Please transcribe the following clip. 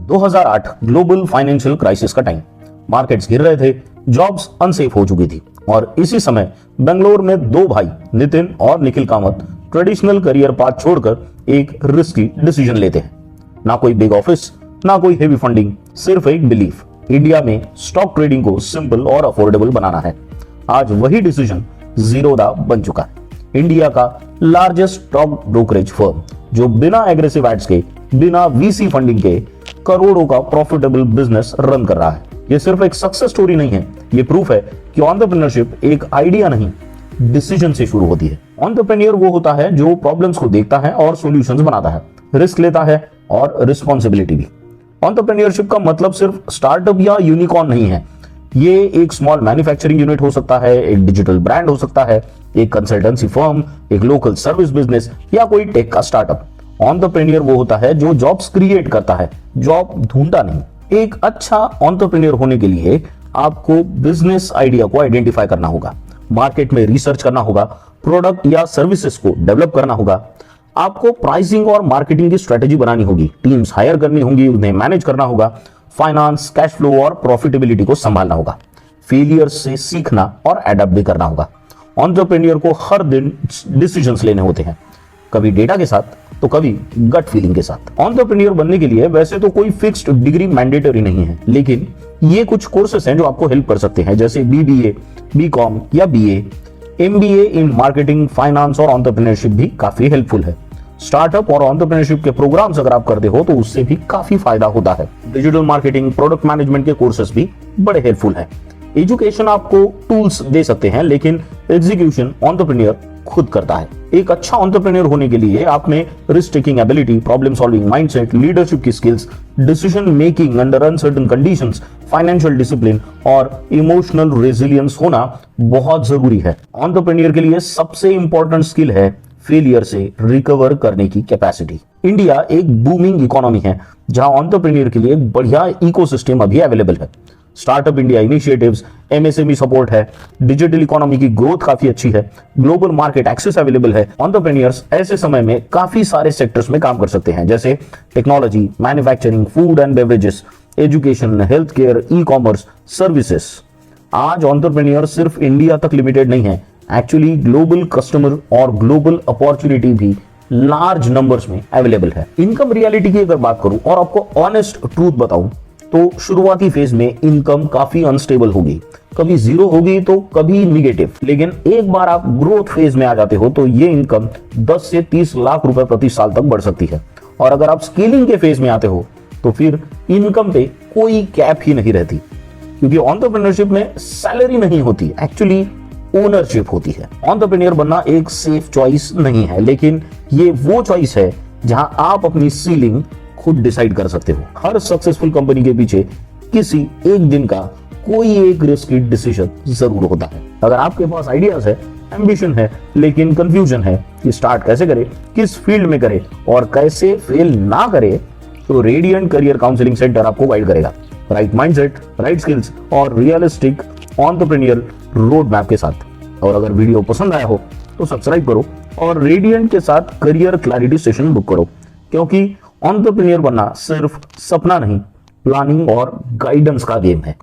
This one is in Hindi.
2008 ग्लोबल फाइनेंशियल क्राइसिस का टाइम। मार्केट्स गिर रहे थे, जॉब्स अनसेफ हो चुकी थी और इसी समय बेंगलोर में दो भाई नितिन और Nikhil Kamat traditional career path छोड़कर एक रिस्की डिसीजन लेते हैं। ना कोई बिग ऑफिस, ना कोई हेवी फंडिंग, सिर्फ एक बिलीफ, इंडिया में स्टॉक ट्रेडिंग को सिंपल और अफोर्डेबल बनाना है। आज वही डिसीजन जीरोधा बन चुका है, इंडिया का लार्जेस्ट स्टॉक ब्रोकरेज फर्म, जो बिना एग्रेसिव एड्स के, बिना वीसी फंडिंग के करोड़ों का प्रॉफिटेबल बिजनेस रन कर रहा है। ये सिर्फ एक सक्सेस स्टोरी नहीं है, ये प्रूफ है कि एंटरप्रेन्योरशिप एक आइडिया नहीं, डिसीजन से शुरू होती है। एंटरप्रेन्योर वो होता है जो प्रॉब्लम्स को देखता है और सॉल्यूशंस बनाता है, रिस्क लेता है और रिस्पॉन्सिबिलिटी भी। एंटरप्रेन्योरशिप का मतलब सिर्फ स्टार्टअप या यूनिकॉर्न नहीं है, ये एक स्मॉल मैन्युफैक्चरिंग यूनिट हो सकता है, एक डिजिटल ब्रांड हो सकता है, एक कंसल्टेंसी फर्म, एक लोकल सर्विस बिजनेस या कोई टेक का स्टार्टअप। एंटरप्रेन्योर वो होता है जो जॉब्स क्रिएट करता है, जॉब ढूंढता नहीं। एक अच्छा एंटरप्रेन्योर होने के लिए आपको बिजनेस आइडिया को आइडेंटिफाई करना होगा, मार्केट में रिसर्च करना होगा, प्रोडक्ट या सर्विसेज को डेवलप करना होगा, आपको प्राइसिंग और मार्केटिंग की स्ट्रेटेजी बनानी होगी, टीम्स हायर करनी होंगी, उन्हें मैनेज करना होगा, फाइनेंस, कैश फ्लो और प्रॉफिटेबिलिटी को संभालना होगा, फेलियर से सीखना और एडप्ट भी करना होगा। एंटरप्रेन्योर को हर दिन डिसीजंस लेने होते हैं, कभी डेटा के साथ तो कभी गट फीलिंग के साथ। एंटरप्रेन्योर बनने के लिए वैसे तो कोई फिक्स्ड डिग्री मैंडेटरी नहीं है, लेकिन ये कुछ कोर्सेस हैं जो आपको हेल्प कर सकते हैं, जैसे बीबीए, बीकॉम या BA. MBA in marketing, finance और एंटरप्रेन्योरशिप भी काफी हेल्पफुल है। स्टार्टअप और एंटरप्रेन्योरशिप के प्रोग्राम्स अगर आप करते हो तो उससे भी काफी फायदा होता है। डिजिटल मार्केटिंग, प्रोडक्ट मैनेजमेंट के कोर्सेस भी बड़े हेल्पफुल है। एजुकेशन आपको टूल्स दे सकते हैं, लेकिन एग्जीक्यूशन एंटरप्रेन्योर खुद करता है। एक अच्छा एंटरप्रेन्योर होने के लिए आप में risk taking ability, problem solving mindset, leadership की skills, decision making under uncertain conditions, financial discipline और इमोशनल रेजिलियंस होना बहुत जरूरी है। एंटरप्रेन्योर के लिए सबसे इंपॉर्टेंट स्किल है फेलियर से रिकवर करने की कैपेसिटी। इंडिया एक बूमिंग इकोनॉमी है जहां एंटरप्रेन्योर के लिए बढ़िया इकोसिस्टम अभी अवेलेबल है। Startup India initiatives, MSME support है, डिजिटल इकोनॉमी की ग्रोथ काफी अच्छी है, ग्लोबल मार्केट एक्सेस अवेलेबल है। एंटरप्रेन्योर्स ऐसे समय में काफी सारे सेक्टर्स में काम कर सकते हैं, जैसे technology, manufacturing, food and beverages, education, health care, e commerce, services. आज एंटरप्रेन्योर सिर्फ इंडिया तक लिमिटेड नहीं है, एक्चुअली ग्लोबल कस्टमर और ग्लोबल अपॉर्चुनिटी भी लार्ज नंबर्स में अवेलेबल है। इनकम रियलिटी की अगर बात करूं और आपको ऑनेस्ट ट्रूथ बताऊं तो शुरुआती फेज में इनकम काफी अनस्टेबल होगी, कभी जीरो होगी तो कभी निगेटिव, लेकिन एक बार आप ग्रोथ फेज में आ जाते हो तो ये इनकम 10 से 30 लाख रुपए प्रति साल तक बढ़ सकती है। और अगर आप स्केलिंग के फेज में आते हो तो फिर इनकम पे कोई कैप ही नहीं रहती, क्योंकि एंटरप्रेन्योरशिप में सैलरी नहीं होती, एक्चुअली ओनरशिप होती है। एंटरप्रेन्योर बनना एक सेफ चॉइस नहीं है, लेकिन ये वो चॉइस है जहां आप अपनी सीलिंग खुद डिसाइड कर सकते हो। हर सक्सेसफुल कंपनी के पीछे किसी एक दिन का कोई एक रिस्की डिसीजन जरूर होता है। अगर आपके पास आइडियाज है, एम्बिशन है, लेकिन कंफ्यूजन है कि स्टार्ट कैसे करे, किस फील्ड में करे और कैसे फेल ना करे, तो रेडियंट करियर काउंसलिंग सेंटर आपको गाइड करेगा, राइट माइंडसेट, राइट स्किल्स और रियलिस्टिक एंटरप्रेन्योर रोड मैप के साथ। और अगर वीडियो पसंद आया हो तो सब्सक्राइब करो और रेडियंट के साथ करियर क्लैरिटी सेशन बुक करो, क्योंकि एंटरप्रेन्योर बनना सिर्फ सपना नहीं, प्लानिंग और गाइडेंस का गेम है।